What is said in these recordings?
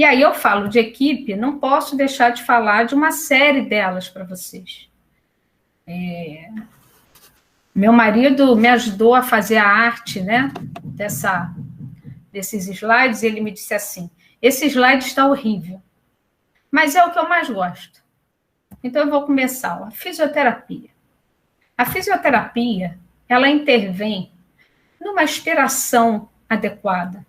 E aí eu falo de equipe, não posso deixar de falar de uma série delas para vocês. Meu marido me ajudou a fazer a arte, né, desses slides, e ele me disse assim, esse slide está horrível, mas é o que eu mais gosto. Então eu vou começar, a fisioterapia. A fisioterapia, ela intervém numa expiração adequada.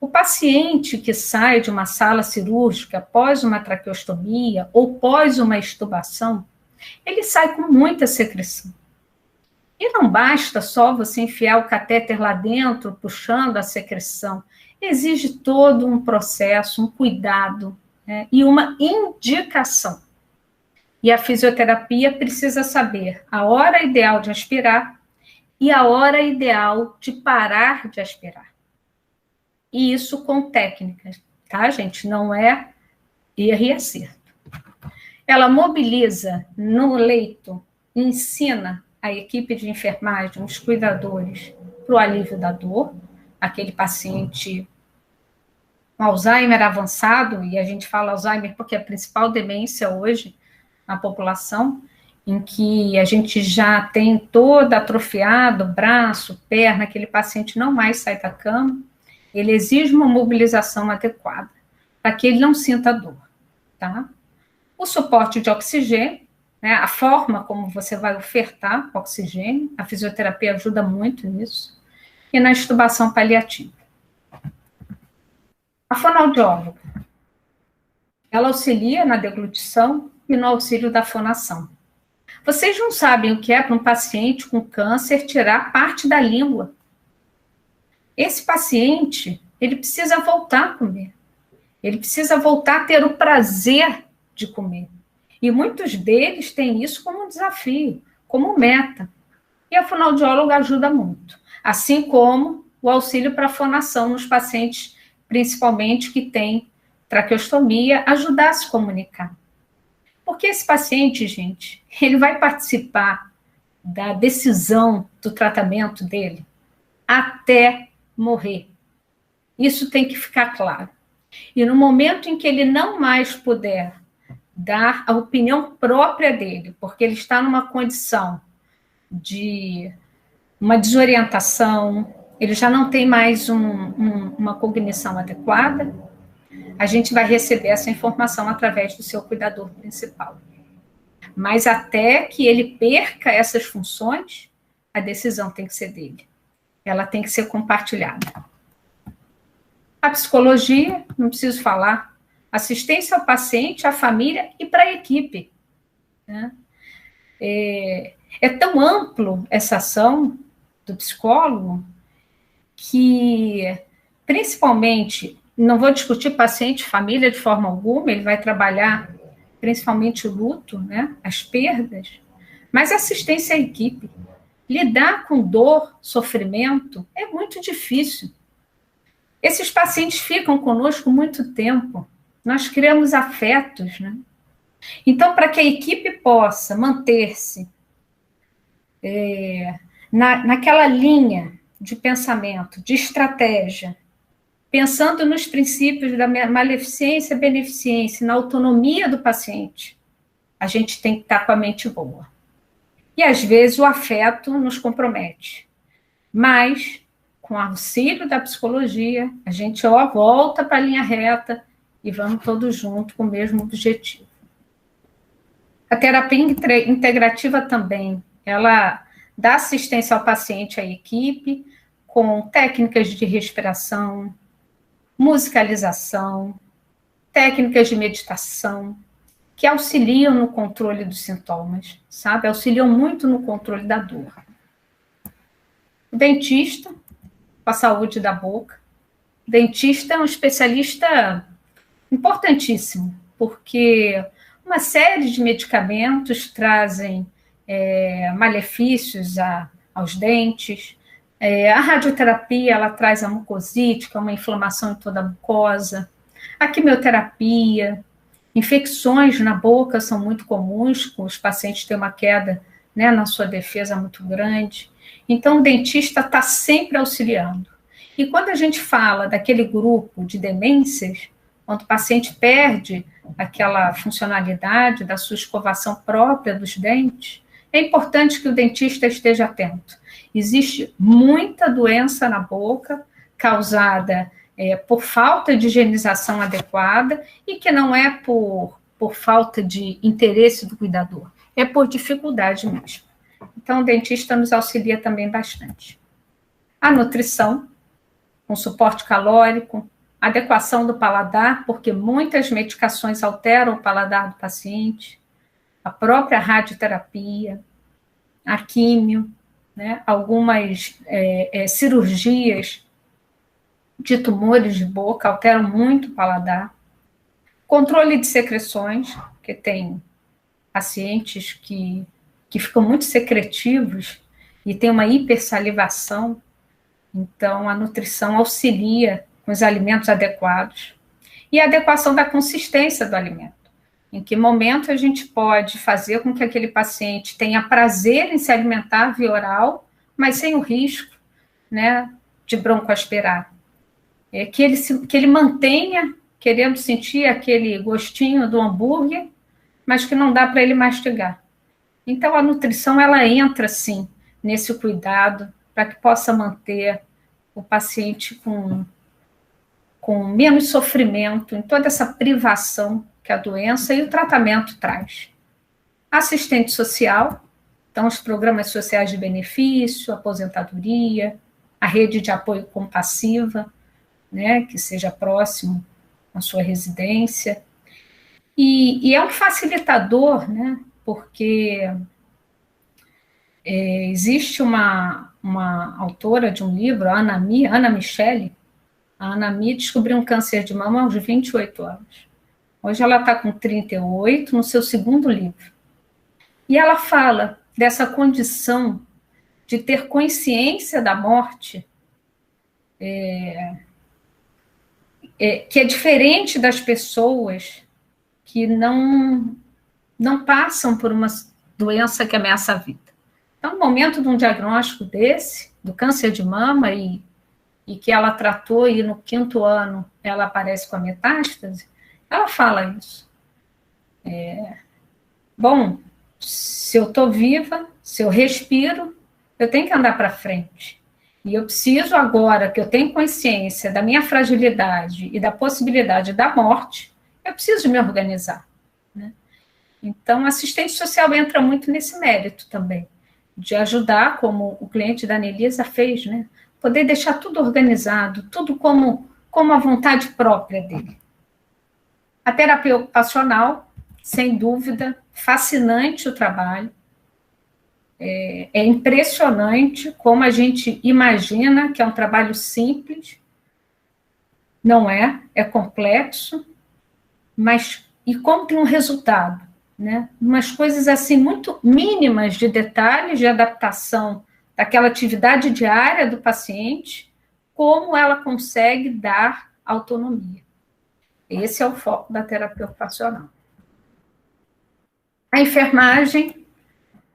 O paciente que sai de uma sala cirúrgica após uma traqueostomia ou pós uma extubação, ele sai com muita secreção. E não basta só você enfiar o catéter lá dentro, puxando a secreção. Exige todo um processo, um cuidado, né, e uma indicação. E a fisioterapia precisa saber a hora ideal de aspirar e a hora ideal de parar de aspirar. E isso com técnicas, tá, gente? Não é erro e acerto. Ela mobiliza no leito, ensina a equipe de enfermagem, os cuidadores, para o alívio da dor, aquele paciente com Alzheimer avançado, e a gente fala Alzheimer porque é a principal demência hoje na população, em que a gente já tem todo atrofiado, braço, perna, aquele paciente não mais sai da cama, ele exige uma mobilização adequada, para que ele não sinta dor, tá? O suporte de oxigênio, né, a forma como você vai ofertar oxigênio, a fisioterapia ajuda muito nisso, e na intubação paliativa. A fonoaudióloga, ela auxilia na deglutição e no auxílio da fonação. Vocês não sabem o que é para um paciente com câncer tirar parte da língua. Esse paciente, ele precisa voltar a comer. Ele precisa voltar a ter o prazer de comer. E muitos deles têm isso como um desafio, como meta. E a fonoaudióloga ajuda muito. Assim como o auxílio para a fonação nos pacientes, principalmente que têm traqueostomia, ajudar a se comunicar. Porque esse paciente, gente, ele vai participar da decisão do tratamento dele até morrer. Isso tem que ficar claro. E no momento em que ele não mais puder dar a opinião própria dele, porque ele está numa condição de uma desorientação, ele já não tem mais uma cognição adequada, a gente vai receber essa informação através do seu cuidador principal. Mas até que ele perca essas funções, a decisão tem que ser dele. Ela tem que ser compartilhada. A psicologia, não preciso falar, assistência ao paciente, à família e para a equipe. Né? É tão amplo essa ação do psicólogo que, principalmente, não vou discutir paciente, família de forma alguma, ele vai trabalhar principalmente o luto, né, as perdas, mas assistência à equipe. Lidar com dor, sofrimento, é muito difícil. Esses pacientes ficam conosco muito tempo, nós criamos afetos, né? Então, para que a equipe possa manter-se naquela linha de pensamento, de estratégia, pensando nos princípios da maleficência e beneficência, na autonomia do paciente, a gente tem que estar com a mente boa. E, às vezes, o afeto nos compromete. Mas, com o auxílio da psicologia, a gente volta para a linha reta e vamos todos juntos com o mesmo objetivo. A terapia integrativa também, ela dá assistência ao paciente, à equipe, com técnicas de respiração, musicalização, técnicas de meditação, que auxiliam no controle dos sintomas, sabe? Auxiliam muito no controle da dor. O dentista, com a saúde da boca. O dentista é um especialista importantíssimo, porque uma série de medicamentos trazem malefícios aos dentes. A radioterapia, ela traz a mucosite, que é uma inflamação em toda a mucosa. A quimioterapia, infecções na boca são muito comuns, os pacientes têm uma queda, né, na sua defesa muito grande. Então, o dentista está sempre auxiliando. E quando a gente fala daquele grupo de demências, quando o paciente perde aquela funcionalidade da sua escovação própria dos dentes, é importante que o dentista esteja atento. Existe muita doença na boca causada por falta de higienização adequada e que não é por falta de interesse do cuidador, é por dificuldade mesmo. Então, o dentista nos auxilia também bastante. A nutrição, com suporte calórico, adequação do paladar, porque muitas medicações alteram o paladar do paciente, a própria radioterapia, a químio, né, algumas cirurgias de tumores de boca alteram muito o paladar. Controle de secreções, que tem pacientes que ficam muito secretivos e tem uma hipersalivação, então a nutrição auxilia com os alimentos adequados. E a adequação da consistência do alimento. Em que momento a gente pode fazer com que aquele paciente tenha prazer em se alimentar via oral, mas sem o risco, né, de broncoaspirar. Que ele mantenha querendo sentir aquele gostinho do hambúrguer, mas que não dá para ele mastigar. Então, a nutrição, ela entra, sim, nesse cuidado, para que possa manter o paciente com menos sofrimento em toda essa privação que a doença e o tratamento traz. Assistente social, então os programas sociais de benefício, aposentadoria, a rede de apoio compassiva, né, que seja próximo à sua residência. E é um facilitador, né, porque existe uma autora de um livro, a Ana Michele. A Ana Mi descobriu um câncer de mama aos 28 anos. Hoje ela está com 38, no seu segundo livro. E ela fala dessa condição de ter consciência da morte, que é diferente das pessoas que não passam por uma doença que ameaça a vida. Então, no momento de um diagnóstico desse, do câncer de mama, e que ela tratou, e no 5º ano ela aparece com a metástase, ela fala isso. Bom, se eu estou viva, se eu respiro, eu tenho que andar para frente. E eu preciso agora que eu tenho consciência da minha fragilidade e da possibilidade da morte, eu preciso me organizar. Né? Então, a assistente social entra muito nesse mérito também, de ajudar, como o cliente da Anelisa fez, né? Poder deixar tudo organizado, tudo como a vontade própria dele. A terapia ocupacional, sem dúvida, fascinante o trabalho. É impressionante como a gente imagina que é um trabalho simples. Não é complexo, mas e como tem um resultado, né? Umas coisas assim muito mínimas de detalhes de adaptação daquela atividade diária do paciente, como ela consegue dar autonomia. Esse é o foco da terapia ocupacional. A enfermagem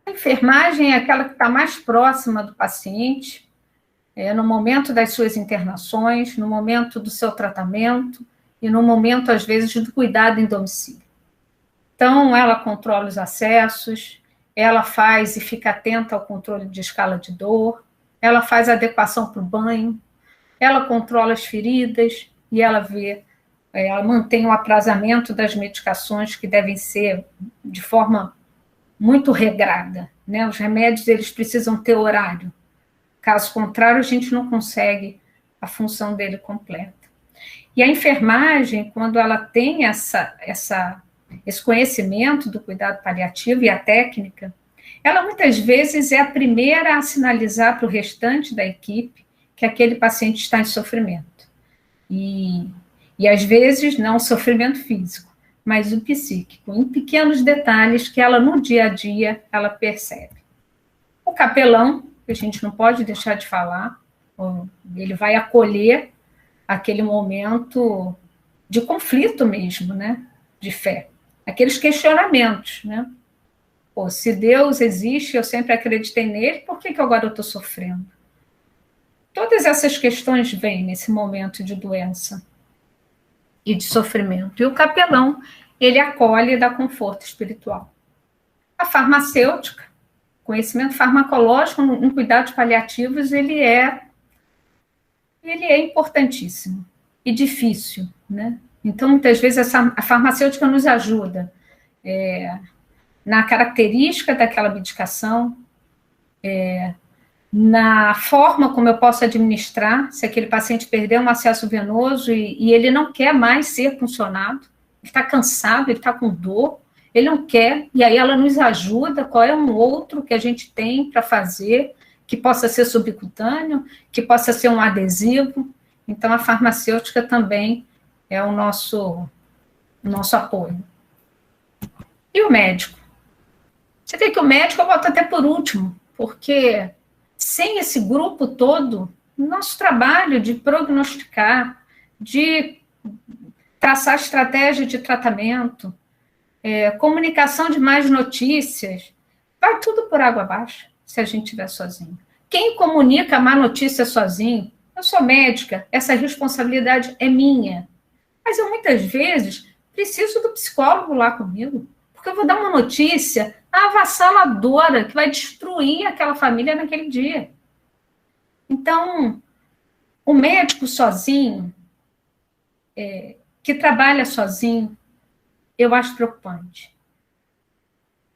é aquela que está mais próxima do paciente, no momento das suas internações, no momento do seu tratamento e no momento, às vezes, do cuidado em domicílio. Então, ela controla os acessos, ela faz e fica atenta ao controle de escala de dor, ela faz adequação para o banho, ela controla as feridas e ela mantém o aprazamento das medicações que devem ser de forma muito regrada. Né? Os remédios, eles precisam ter horário. Caso contrário, a gente não consegue a função dele completa. E a enfermagem, quando ela tem esse conhecimento do cuidado paliativo e a técnica, ela muitas vezes é a primeira a sinalizar para o restante da equipe que aquele paciente está em sofrimento. E às vezes não sofrimento físico, mas o psíquico, em pequenos detalhes que ela no dia a dia ela percebe. O capelão, que a gente não pode deixar de falar, ele vai acolher aquele momento de conflito mesmo, né, de fé. Aqueles questionamentos, né? Pô, se Deus existe, eu sempre acreditei nele, por que agora eu estou sofrendo? Todas essas questões vêm nesse momento de doença. e de sofrimento. E o capelão, ele acolhe e dá conforto espiritual. A farmacêutica, conhecimento farmacológico em cuidados paliativos, ele é importantíssimo e difícil, né? Então, muitas vezes, a farmacêutica nos ajuda na característica daquela medicação, na forma como eu posso administrar, se aquele paciente perdeu um acesso venoso e ele não quer mais ser puncionado, ele está cansado, ele está com dor, ele não quer, e aí ela nos ajuda, qual é um outro que a gente tem para fazer, que possa ser subcutâneo, que possa ser um adesivo. Então, a farmacêutica também é o nosso apoio. E o médico? Você vê que o médico eu boto até por último, porque sem esse grupo todo, nosso trabalho de prognosticar, de traçar estratégia de tratamento, comunicação de mais notícias, vai tudo por água abaixo, se a gente estiver sozinho. Quem comunica a má notícia sozinho? Eu sou médica, essa responsabilidade é minha. Mas eu, muitas vezes, preciso do psicólogo lá comigo, porque eu vou dar uma notícia avassaladora que vai destruir aquela família naquele dia. Então, o médico sozinho, que trabalha sozinho, eu acho preocupante.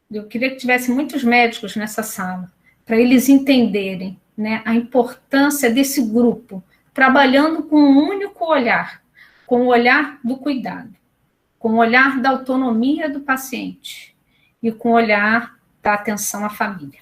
Eu queria que tivesse muitos médicos nessa sala, para eles entenderem, né, a importância desse grupo, trabalhando com um único olhar, com o olhar do cuidado, com o olhar da autonomia do paciente e com o olhar da atenção à família.